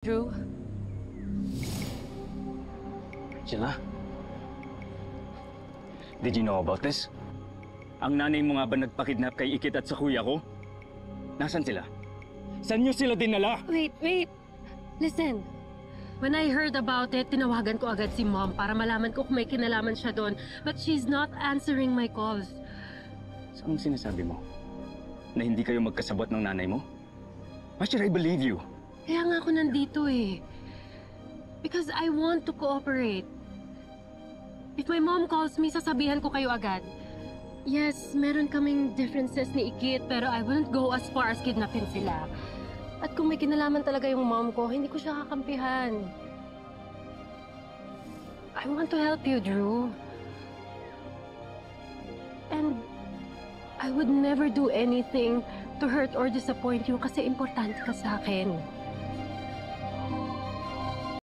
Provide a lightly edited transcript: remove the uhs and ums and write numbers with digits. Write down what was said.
Drew? Sheila? Did you know about this? Ang nanay mo nga ba nagpakidnap kay Ikit at sa kuya ko? Nasaan sila? Saan niyo sila dinala? Wait. Listen. When I heard about it, tinawagan ko agad si Mom para malaman ko kung may kinalaman siya doon. But she's not answering my calls. So, anong sinasabi mo? Na hindi kayo magkasabot ng nanay mo? Why should I believe you? Kaya nga ako nandito eh. Because I want to cooperate. If my mom calls me, sasabihan ko kayo agad. Yes, meron kaming differences ni Ikit, pero I wouldn't go as far as kidnapin sila. At kung may kinalaman talaga yung mom ko, hindi ko siya kakampihan. I want to help you, Drew. And I would never do anything to hurt or disappoint you kasi importante ka sa akin.